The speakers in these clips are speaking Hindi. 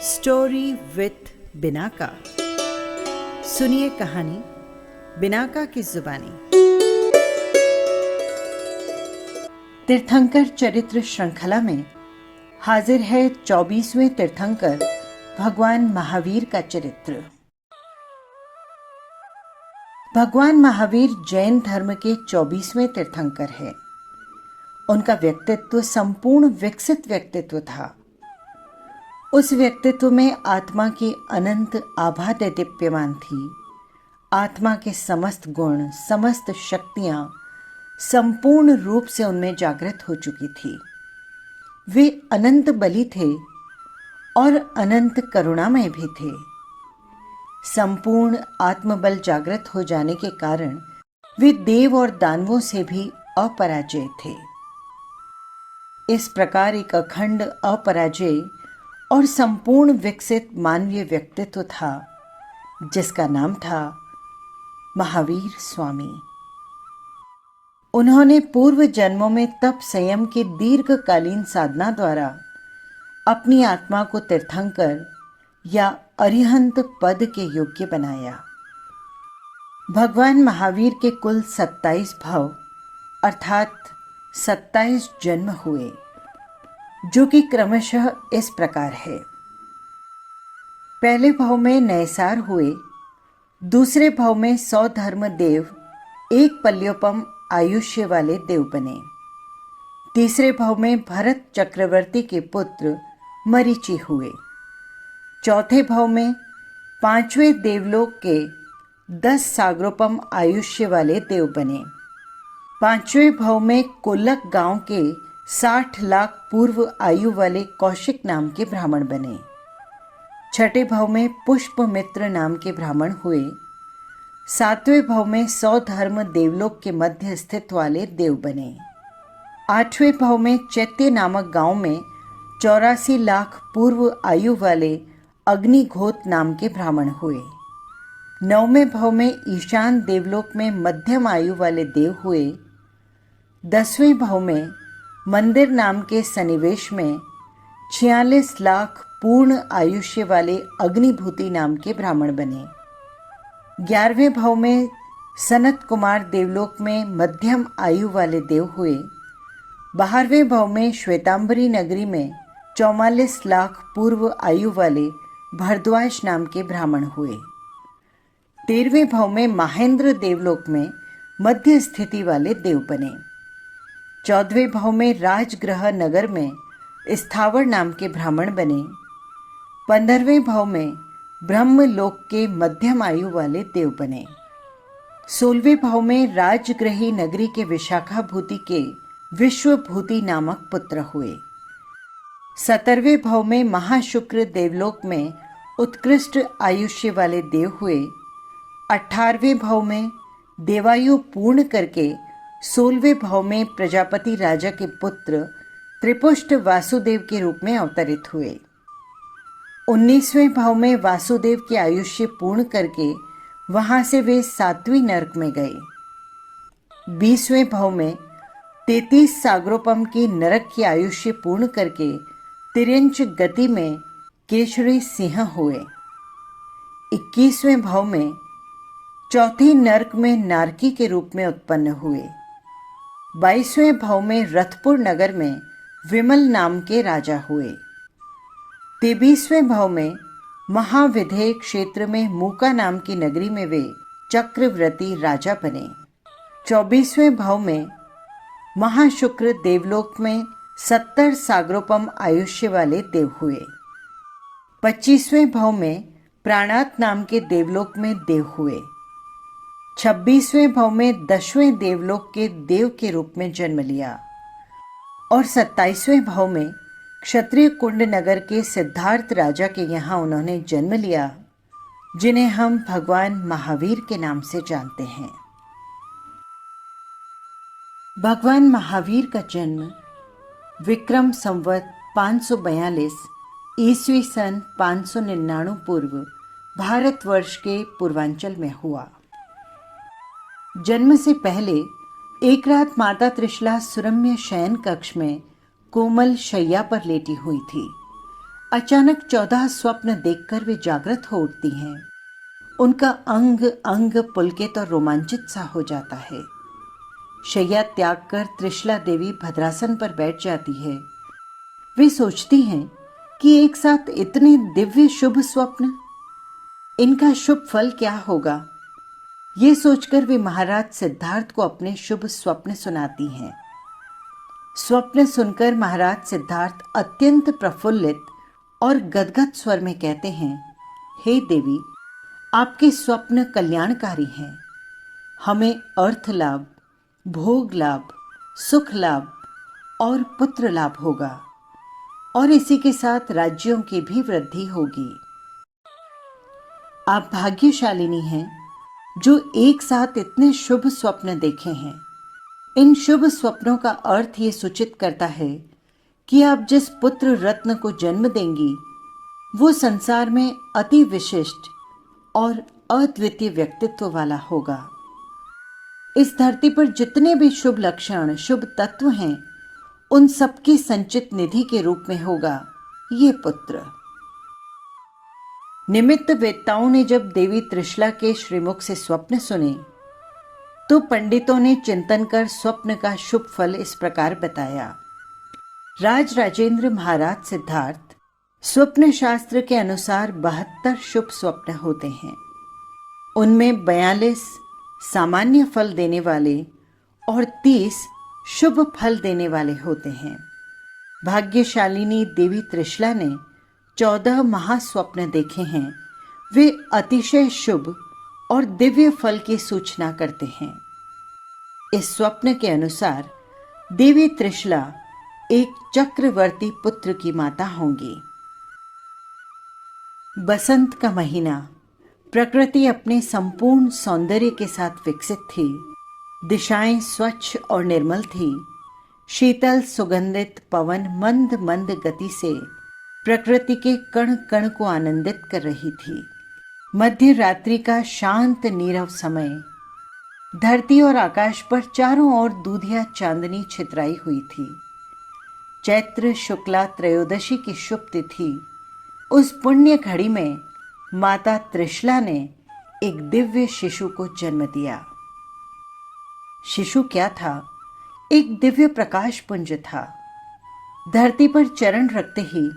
Story with Binaca. सुनिए कहानी बिनाका की जुबानी। तीर्थंकर चरित्र श्रृंखला में हाजिर है 24वें तीर्थंकर भगवान महावीर का चरित्र। भगवान महावीर जैन धर्म के 24वें तीर्थंकर है। उनका व्यक्तित्व संपूर्ण विकसित व्यक्तित्व था। उस व्यक्तित्व में आत्मा की अनंत आभा दीप्यमान थी। आत्मा के समस्त गुण, समस्त शक्तियां संपूर्ण रूप से उनमें जागृत हो चुकी थी। वे अनंत बली थे और अनंत करुणामय भी थे। संपूर्ण आत्मबल जागृत हो जाने के कारण वे देव और दानवों से भी अपराजय थे। इस प्रकार एक अखंड, अपराजय और संपूर्ण विकसित मानवीय व्यक्तित्व था, जिसका नाम था महावीर स्वामी। उन्होंने पूर्व जन्मों में तप संयम के दीर्घकालीन साधना द्वारा अपनी आत्मा को तीर्थंकर या अरिहंत पद के योग्य बनाया। भगवान महावीर के कुल 27 भव अर्थात 27 जन्म हुए, जो कि क्रमशः इस प्रकार है। पहले भव में नयसार हुए, दूसरे भव में 100 धर्म देव, एक पल्योपम आयुष्य वाले देव बने। तीसरे भव में भरत चक्रवर्ती के पुत्र मरीचि हुए। चौथे भव में 5वें देवलोक के 10 सागरोपम आयुष्य वाले देव बने। 5वें भव में कोल्लक गांव के 60 लाख पूर्व आयु वाले कौशिक नाम के ब्राह्मण बने। छठे भव में पुष्पमित्र नाम के ब्राह्मण हुए। 7वें भव में 100 धर्म देवलोक के मध्य स्थित वाले देव बने। 8वें भव में चैत्य नामक गांव में 84 लाख पूर्व आयु वाले अग्निघोत नाम के ब्राह्मण हुए। 9वें भव में ईशान देवलोक में मध्यम आयु वाले देव हुए। 10वें भव में मंदिर नाम के सन्निवेश में 46 लाख पूर्ण आयुष्य वाले अग्निभूति नाम के ब्राह्मण बने। 11वें भव में सनत कुमार देवलोक में मध्यम आयु वाले देव हुए। 12वें भव में श्वेतांबरी नगरी में 44 लाख पूर्व आयु वाले भरद्वाज नाम के ब्राह्मण हुए। 13वें भव में महेंद्र देवलोक में मध्य स्थिति वाले देव बने। 14वें भव में राजगृह नगर में स्थावर नाम के ब्राह्मण बने। 15वें भव में ब्रह्मलोक के मध्यम आयु वाले देव बने। 16वें भव में राजगृही नगरी के विशाखाभूति के विश्वभूति नामक पुत्र हुए। 17वें भव में महाशुक्र देवलोक में उत्कृष्ट आयुष्य वाले देव हुए। 18वें भव में देवायु पूर्ण करके 16वें भव में प्रजापति राजा के पुत्र त्रिपुष्ट वासुदेव के रूप में अवतरित हुए। 19वें भव में वासुदेव की आयुष्य पूर्ण करके वहां से वे 7वीं नरक में गए। 20वें भव में 33 सागरोपम की नरक की आयुष्य पूर्ण करके तिर्यंच गति में केशरी सिंह हुए। 21वें भव में चौथी नरक में नारकी के रूप में उत्पन्न हुए। 22वें भव में रथपुर नगर में विमल नाम के राजा हुए। 23वें भव में महाविधेय क्षेत्र में मूका नाम की नगरी में वे चक्रवर्ती राजा बने। 24वें भव में महाशुक्र देवलोक में 70 सागरोपम आयुष्य वाले देव हुए। 25वें भव में प्राणात नाम के देवलोक में देव हुए। 26वें भव में 10वें देवलोक के देव के रूप में जन्म लिया और 27वें भव में क्षत्रिय कुंड नगर के सिद्धार्थ राजा के यहाँ उन्होंने जन्म लिया, जिन्हें हम भगवान महावीर के नाम से जानते हैं। भगवान महावीर का जन्म विक्रम संवत 542 ईस्वी सन 599 पूर्व भारतवर्ष के पूर्वांचल में हुआ। जन्म से पहले एक रात माता त्रिशला सुरम्य शयन कक्ष में कोमल शैया पर लेटी हुई थी। अचानक 14 स्वप्न देखकर वे जागृत हो उठती हैं। उनका अंग अंग पुलकित और रोमांचित सा हो जाता है। शैया त्याग कर त्रिशला देवी भद्रासन पर बैठ जाती है। वे सोचती हैं कि एक साथ इतने दिव्य शुभ स्वप्न, इनका शुभ फल क्या होगा। ये सोचकर वे महाराज सिद्धार्थ को अपने शुभ स्वप्न सुनाती हैं। स्वप्न सुनकर महाराज सिद्धार्थ अत्यंत प्रफुल्लित और गदगद स्वर में कहते हैं, हे देवी, आपके स्वप्न कल्याणकारी हैं। हमें अर्थ लाभ, भोग लाभ, सुख लाभ और पुत्र लाभ होगा और इसी के साथ राज्यों की भी वृद्धि होगी। आप भाग्यशालिनी हैं जो एक साथ इतने शुभ स्वप्न देखे हैं। इन शुभ स्वप्नों का अर्थ ये सूचित करता है कि आप जिस पुत्र रत्न को जन्म देंगी वो संसार में अति विशिष्ट और अद्वितीय व्यक्तित्व वाला होगा। इस धरती पर जितने भी शुभ लक्षण, शुभ तत्व हैं, उन सबकी संचित निधि के रूप में होगा ये पुत्र। निमित्त वेत्ताओं ने जब देवी त्रिशला के श्रीमुख से स्वप्न सुने तो पंडितों ने चिंतन कर स्वप्न का शुभ फल इस प्रकार बताया। राज राजेंद्र महाराज सिद्धार्थ, स्वप्न शास्त्र के अनुसार 72 शुभ स्वप्न होते हैं। उनमें 42 सामान्य फल देने वाले और 30 शुभ फल देने वाले होते हैं। भाग्यशालिनी देवी त्रिशला ने 14 महास्वप्न देखे हैं। वे अतिशय शुभ और दिव्य फल की सूचना करते हैं। इस स्वप्न के अनुसार देवी त्रिशला एक चक्रवर्ती पुत्र की माता होंगी। बसंत का महीना, प्रकृति अपने संपूर्ण सौंदर्य के साथ विकसित थी। दिशाएं स्वच्छ और निर्मल थी। शीतल सुगंधित पवन मंद मंद गति से प्रकृति के कण कण को आनंदित कर रही थी। मध्य रात्रि का शांत नीरव समय, धरती और आकाश पर चारों ओर दूधिया चांदनी छितराई हुई थी। चैत्र शुक्ला त्रयोदशी की शुभ तिथि, उस पुण्य घड़ी में माता त्रिशला ने एक दिव्य शिशु को जन्म दिया। शिशु क्या था? एक दिव्य प्रकाश पुंज था। धरती पर चरण रखते ही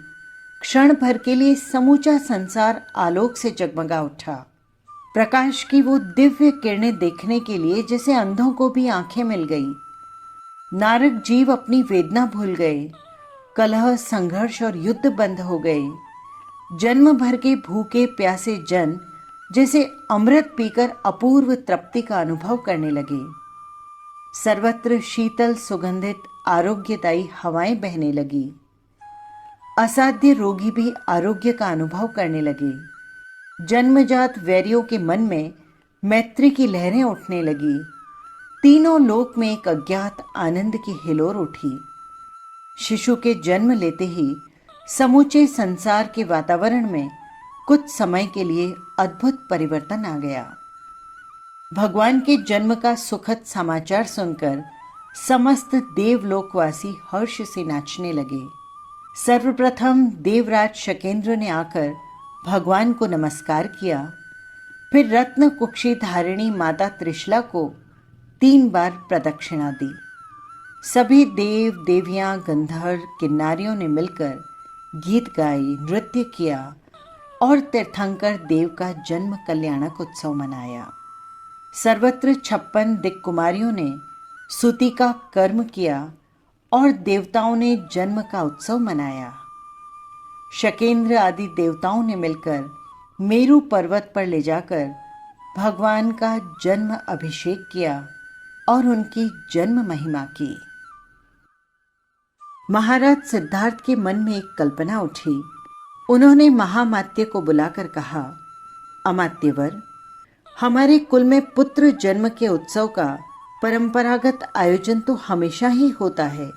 क्षण भर के लिए समूचा संसार आलोक से जगमगा उठा। प्रकाश की वो दिव्य किरणें देखने के लिए जैसे अंधों को भी आंखें मिल गई। नारक जीव अपनी वेदना भूल गए। कलह, संघर्ष और युद्ध बंद हो गए। जन्म भर के भूखे प्यासे जन जैसे अमृत पीकर अपूर्व तृप्ति का अनुभव करने लगे। सर्वत्र शीतल सुगंधित आरोग्यदायी हवाएं बहने लगी। असाध्य रोगी भी आरोग्य का अनुभव करने लगे। जन्मजात वैरियों के मन में मैत्री की लहरें उठने लगी। तीनों लोक में एक अज्ञात आनंद की हिलोर उठी। शिशु के जन्म लेते ही समूचे संसार के वातावरण में कुछ समय के लिए अद्भुत परिवर्तन आ गया। भगवान के जन्म का सुखद समाचार सुनकर समस्त देवलोकवासी हर्ष से नाचने लगे। सर्वप्रथम देवराज शकेंद्र ने आकर भगवान को नमस्कार किया। फिर रत्न कुक्षी धारिणी माता त्रिशला को 3 बार प्रदक्षिणा दी। सभी देव देवियां, गंधर्व, किन्नारियों ने मिलकर गीत गाए, नृत्य किया और तीर्थंकर देव का जन्म कल्याणक उत्सव मनाया। सर्वत्र 56 दिक्कुमारियों ने स्तुति का कर्म किया और देवताओं ने जन्म का उत्सव मनाया। शकेंद्र आदि देवताओं ने मिलकर मेरु पर्वत पर ले जाकर भगवान का जन्म अभिषेक किया और उनकी जन्म महिमा की। महाराज सिद्धार्थ के मन में एक कल्पना उठी। उन्होंने महामात्य को बुलाकर कहा, अमात्यवर, हमारे कुल में पुत्र जन्म के उत्सव का परंपरागत आयोजन तो हमेशा ही होता है,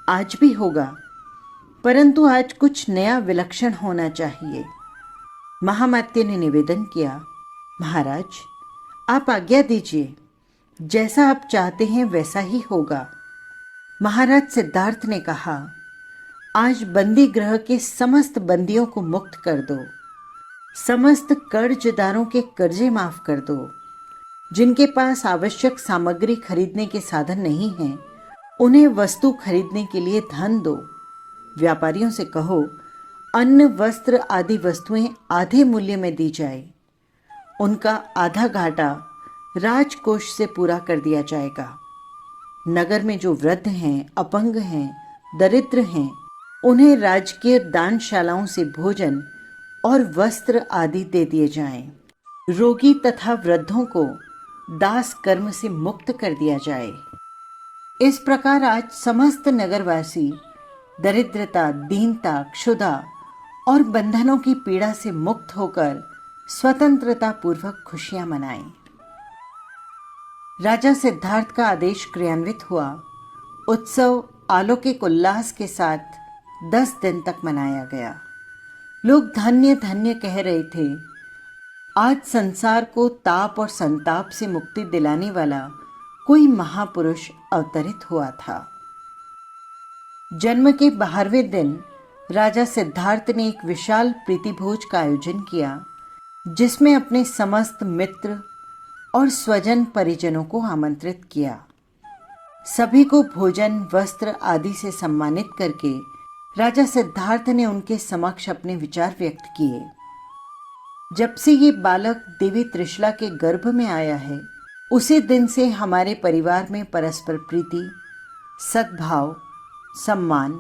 आज भी होगा, परंतु आज कुछ नया विलक्षण होना चाहिए। महामात्य ने निवेदन किया, महाराज आप आज्ञा दीजिए, जैसा आप चाहते हैं वैसा ही होगा। महाराज सिद्धार्थ ने कहा, आज बंदी गृह के समस्त बंदियों को मुक्त कर दो। समस्त कर्जदारों के कर्जे माफ कर दो। जिनके पास आवश्यक सामग्री खरीदने के साधन नहीं हैं, उन्हें वस्तु खरीदने के लिए धन दो। व्यापारियों से कहो, अन्न वस्त्र आदि वस्तुएं आधे मूल्य में दी जाए। उनका आधा घाटा राजकोष से पूरा कर दिया जाएगा। नगर में जो वृद्ध हैं, अपंग हैं, दरिद्र हैं, उन्हें राजकीय दानशालाओं से भोजन और वस्त्र आदि दे दिए जाएं। रोगी तथा वृद्धों को दास कर्म से मुक्त कर दिया जाए। इस प्रकार आज समस्त नगरवासी दरिद्रता, दीनता, क्षुधा और बंधनों की पीड़ा से मुक्त होकर स्वतंत्रता पूर्वक खुशियां मनाएं। राजा सिद्धार्थ का आदेश क्रियान्वित हुआ। उत्सव अलौकिक उल्लास के साथ 10 दिन तक मनाया गया। लोग धन्य धन्य कह रहे थे। आज संसार को ताप और संताप से मुक्ति दिलाने वाला कोई महापुरुष अवतरित हुआ था। जन्म के 12वें दिन राजा सिद्धार्थ ने एक विशाल प्रीतिभोज का आयोजन किया, जिसमें अपने समस्त मित्र और स्वजन परिजनों को आमंत्रित किया। सभी को भोजन, वस्त्र आदि से सम्मानित करके राजा सिद्धार्थ ने उनके समक्ष अपने विचार व्यक्त किए। जब से ये बालक देवी त्रिशला के गर्भ में आया है, उसी दिन से हमारे परिवार में परस्पर प्रीति, सद्भाव, सम्मान,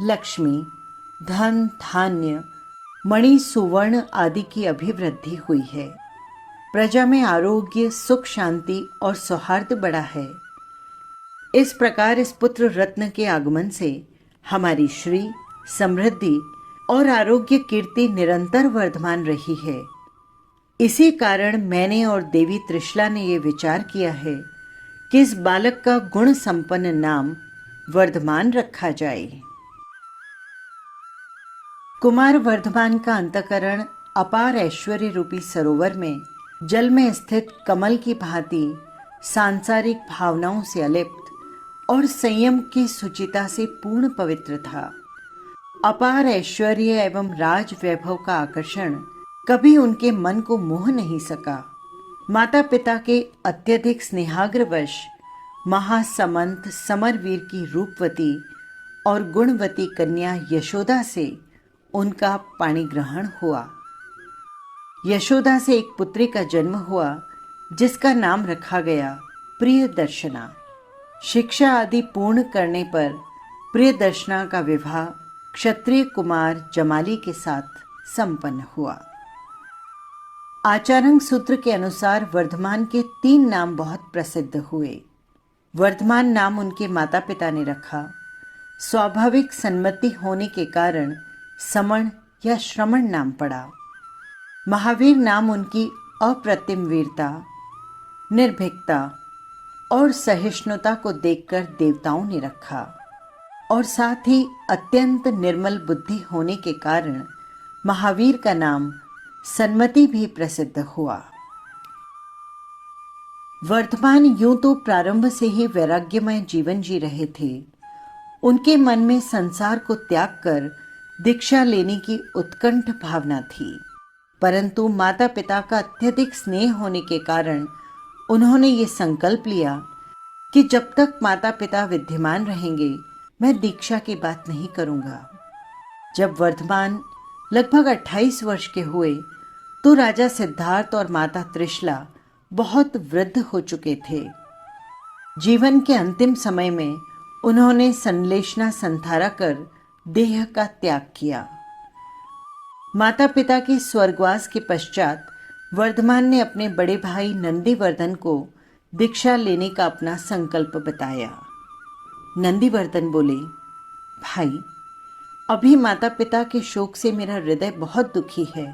लक्ष्मी, धन, धान्य, मणि, सुवर्ण आदि की अभिवृद्धि हुई है। प्रजा में आरोग्य, सुख, शांति और सौहार्द बढ़ा है। इस प्रकार इस पुत्र रत्न के आगमन से हमारी श्री, समृद्धि और आरोग्य कीर्ति निरंतर वर्धमान रही है। इसी कारण मैंने और देवी त्रिशला ने यह विचार किया है कि इस बालक का गुण संपन्न नाम वर्धमान रखा जाए। कुमार वर्धमान का अंतःकरण अपार ऐश्वर्य रूपी सरोवर में जल में स्थित कमल की भांति सांसारिक भावनाओं से अलिप्त और संयम की सुचिता से पूर्ण पवित्र था। अपार ऐश्वर्य एवं राज वैभव का आकर्षण कभी उनके मन को मोह नहीं सका। माता पिता के अत्यधिक स्नेहाग्रवश महासमंत समरवीर की रूपवती और गुणवती कन्या यशोदा से उनका पाणी ग्रहण हुआ। यशोदा से एक पुत्री का जन्म हुआ, जिसका नाम रखा गया प्रियदर्शना। शिक्षा आदि पूर्ण करने पर प्रियदर्शना का विवाह क्षत्रिय कुमार जमाली के साथ संपन्न हुआ। आचार्य सूत्र के अनुसार वर्धमान के 3 नाम बहुत प्रसिद्ध हुए। वर्धमान नाम उनके माता पिता ने रखा। स्वाभाविक सन्मति होने के कारण समण या श्रमण नाम पड़ा। महावीर नाम उनकी अप्रतिम वीरता, निर्भीकता और सहिष्णुता को देखकर देवताओं ने रखा, और साथ ही अत्यंत निर्मल बुद्धि होने के कारण महावीर का नाम सन्मति भी प्रसिद्ध हुआ। वर्धमान यूं तो प्रारंभ से ही वैराग्यमय जीवन जी रहे थे। उनके मन में संसार को त्याग कर दीक्षा लेने की उत्कंठ भावना थी, परंतु माता पिता का अत्यधिक स्नेह होने के कारण उन्होंने ये संकल्प लिया कि जब तक माता पिता विद्यमान रहेंगे, मैं दीक्षा की बात नहीं करूंगा। जब वर्धमान लगभग 28 वर्ष के हुए तो राजा सिद्धार्थ और माता त्रिशला बहुत वृद्ध हो चुके थे। जीवन के अंतिम समय में उन्होंने संलेषना संधारा कर देह का त्याग किया। माता पिता के स्वर्गवास के पश्चात वर्धमान ने अपने बड़े भाई नंदीवर्धन को दीक्षा लेने का अपना संकल्प बताया। नंदीवर्धन बोले, भाई, अभी माता पिता के शोक से मेरा हृदय बहुत दुखी है।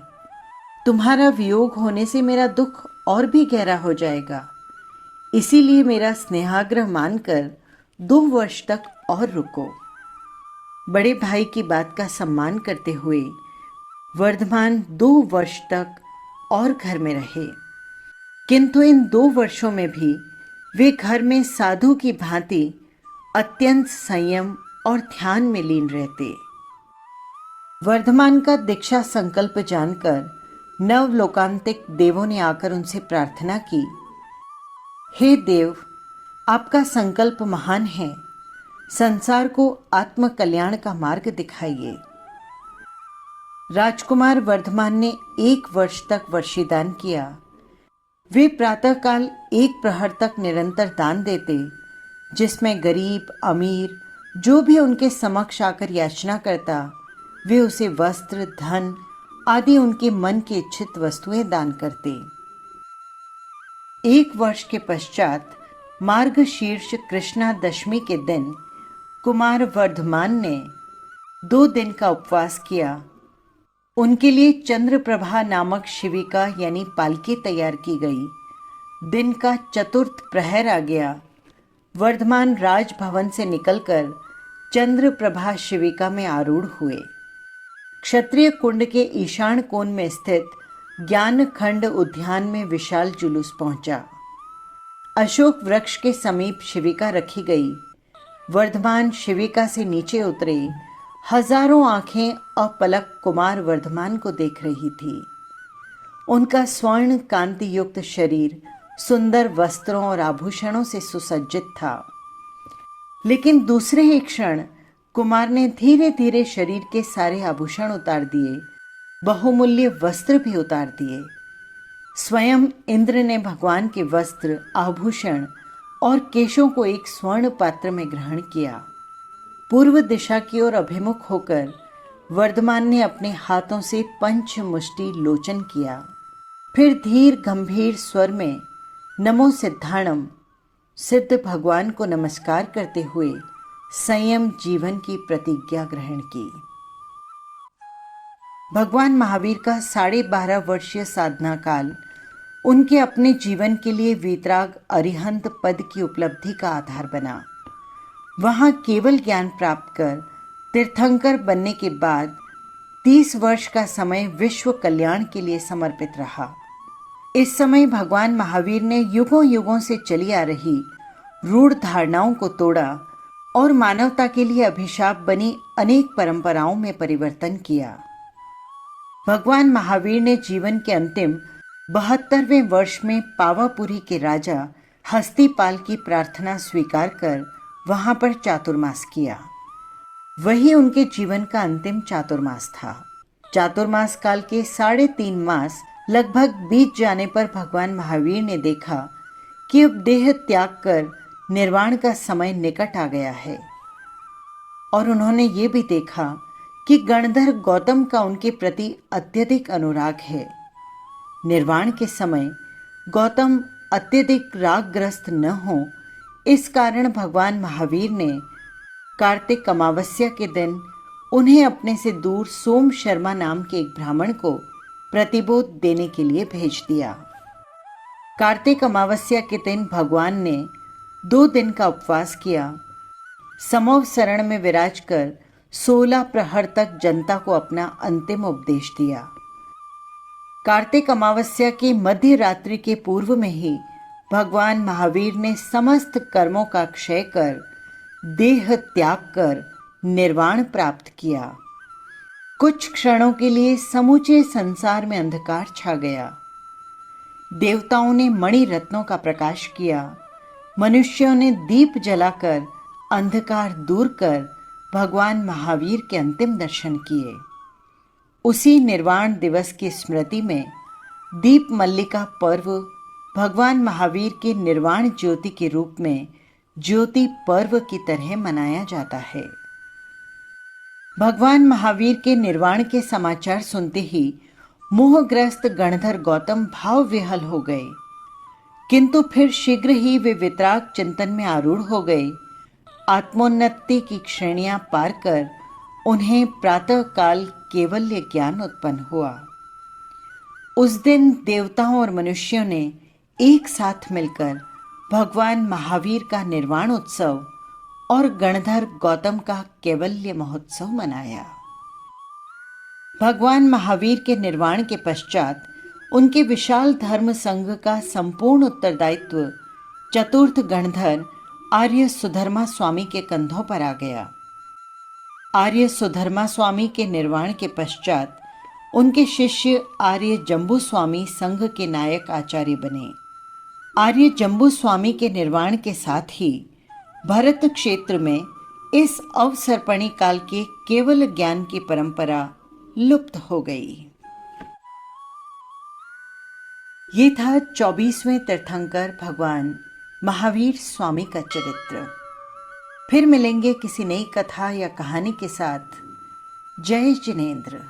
तुम्हारा वियोग होने से मेरा दुख और भी गहरा हो जाएगा। इसीलिए मेरा स्नेहाग्रह मानकर 2 वर्ष तक और रुको। बड़े भाई की बात का सम्मान करते हुए वर्धमान 2 वर्ष तक और घर में रहे, किंतु इन 2 वर्षों में भी वे घर में साधु की भांति अत्यंत संयम और ध्यान में लीन रहते। वर्धमान का दीक्षा संकल्प जानकर नवलोकांतिक देवों ने आकर उनसे प्रार्थना की, हे देव, आपका संकल्प महान है, संसार को आत्म कल्याण का मार्ग दिखाइए। राजकुमार वर्धमान ने 1 वर्ष तक वर्षीदान किया। वे प्रातःकाल 1 प्रहर तक निरंतर दान देते, जिसमें गरीब अमीर जो भी उनके समक्ष आकर याचना करता, वे उसे वस्त्र, धन आदि उनके मन की इच्छित वस्तुएं दान करते। 1 वर्ष के पश्चात मार्गशीर्ष कृष्णा दशमी के दिन कुमार वर्धमान ने 2 दिन का उपवास किया। उनके लिए चंद्रप्रभा नामक शिविका यानी पालकी तैयार की गई। दिन का चतुर्थ प्रहर आ गया। वर्धमान राजभवन से निकलकर चंद्रप्रभा शिविका में आरूढ़ हुए। क्षत्रिय कुंड के ईशान कोण में स्थित ज्ञानखंड उद्यान में विशाल जुलूस पहुंचा। अशोक वृक्ष के समीप शिविका रखी गई। वर्धमान शिविका से नीचे उतरे। हजारों आंखें अपलक कुमार वर्धमान को देख रही थी। उनका स्वर्ण कांति युक्त शरीर सुंदर वस्त्रों और आभूषणों से सुसज्जित था। लेकिन दूसरे ही क्षण कुमार ने धीरे धीरे शरीर के सारे आभूषण उतार दिए, बहुमूल्य वस्त्र भी उतार दिए। स्वयं इंद्र ने भगवान के वस्त्र, आभूषण और केशों को एक स्वर्ण पात्र में ग्रहण किया। पूर्व दिशा की ओर अभिमुख होकर वर्धमान ने अपने हाथों से पंच मुष्टि लोचन किया। फिर धीर गंभीर स्वर में नमो सिद्धाणम, सिद्ध भगवान को नमस्कार करते हुए संयम जीवन की प्रतिज्ञा ग्रहण की। भगवान महावीर का 12.5 वर्षीय साधना काल उनके अपने जीवन के लिए वीतराग अरिहंत पद की उपलब्धि का आधार बना। वहां केवल ज्ञान प्राप्त कर तीर्थंकर बनने के बाद 30 वर्ष का समय विश्व कल्याण के लिए समर्पित रहा। इस समय भगवान महावीर ने युगों युगों से चली आ रही रूढ़ धारणाओं को तोड़ा और मानवता के लिए अभिशाप बनी अनेक परंपराओं में परिवर्तन किया। भगवान महावीर ने जीवन के अंतिम 72वें वर्ष में पावापुरी के राजा हस्तिपाल की प्रार्थना स्वीकार कर वहां पर चातुर्मास किया। वही उनके जीवन का अंतिम चातुर्मास था। चातुर्मास काल के 3.5 मास लगभग बीत जाने पर भगवान महावीर ने देखा कि अब देह त्याग कर निर्वाण का समय निकट आ गया है। और उन्होंने ये भी देखा कि गणधर गौतम का उनके प्रति अत्यधिक अनुराग है। निर्वाण के समय गौतम अत्यधिक रागग्रस्त न हो, इस कारण भगवान महावीर ने कार्तिक अमावस्या के दिन उन्हें अपने से दूर सोम शर्मा नाम के एक ब्राह्मण को प्रतिबोध देने के लिए भेज दिया। कार्तिक अमावस्या के दिन भगवान ने 2 दिन का उपवास किया। समोव शरण में विराज कर 16 प्रहर तक जनता को अपना अंतिम उपदेश दिया। कार्तिक अमावस्या की मध्य रात्रि के पूर्व में ही भगवान महावीर ने समस्त कर्मों का क्षय कर देह त्याग कर निर्वाण प्राप्त किया। कुछ क्षणों के लिए समूचे संसार में अंधकार छा गया। देवताओं ने मणि रत्नों का प्रकाश किया। मनुष्यों ने दीप जलाकर अंधकार दूर कर भगवान महावीर के अंतिम दर्शन किए। उसी निर्वाण दिवस की स्मृति में दीप मल्लिका पर्व भगवान महावीर के निर्वाण ज्योति के रूप में ज्योति पर्व की तरह मनाया जाता है। भगवान महावीर के निर्वाण के समाचार सुनते ही मोहग्रस्त गणधर गौतम भाव विहल हो गए, किंतु फिर शीघ्र ही वे वितराग चिंतन में आरूढ़ हो गए। आत्मोन्नति की श्रेणियां पार कर उन्हें प्रातःकाल केवल्य ज्ञान उत्पन्न हुआ। उस दिन देवताओं और मनुष्यों ने एक साथ मिलकर भगवान महावीर का निर्वाण उत्सव और गणधर गौतम का कैवल्य महोत्सव मनाया। भगवान महावीर के निर्वाण के पश्चात उनके विशाल धर्म संघ का संपूर्ण उत्तरदायित्व चतुर्थ गणधर आर्य सुधर्मा स्वामी के कंधों पर आ गया। आर्य सुधर्मा स्वामी के निर्वाण के पश्चात उनके शिष्य आर्य जम्बू स्वामी संघ के नायक आचार्य बने। आर्य जम्बू स्वामी के निर्वाण के साथ ही भरत क्षेत्र में इस अवसर्पणी काल के केवल ज्ञान की परंपरा लुप्त हो गई। ये था 24वें तीर्थंकर भगवान महावीर स्वामी का चरित्र। फिर मिलेंगे किसी नई कथा या कहानी के साथ। जय जिनेंद्र।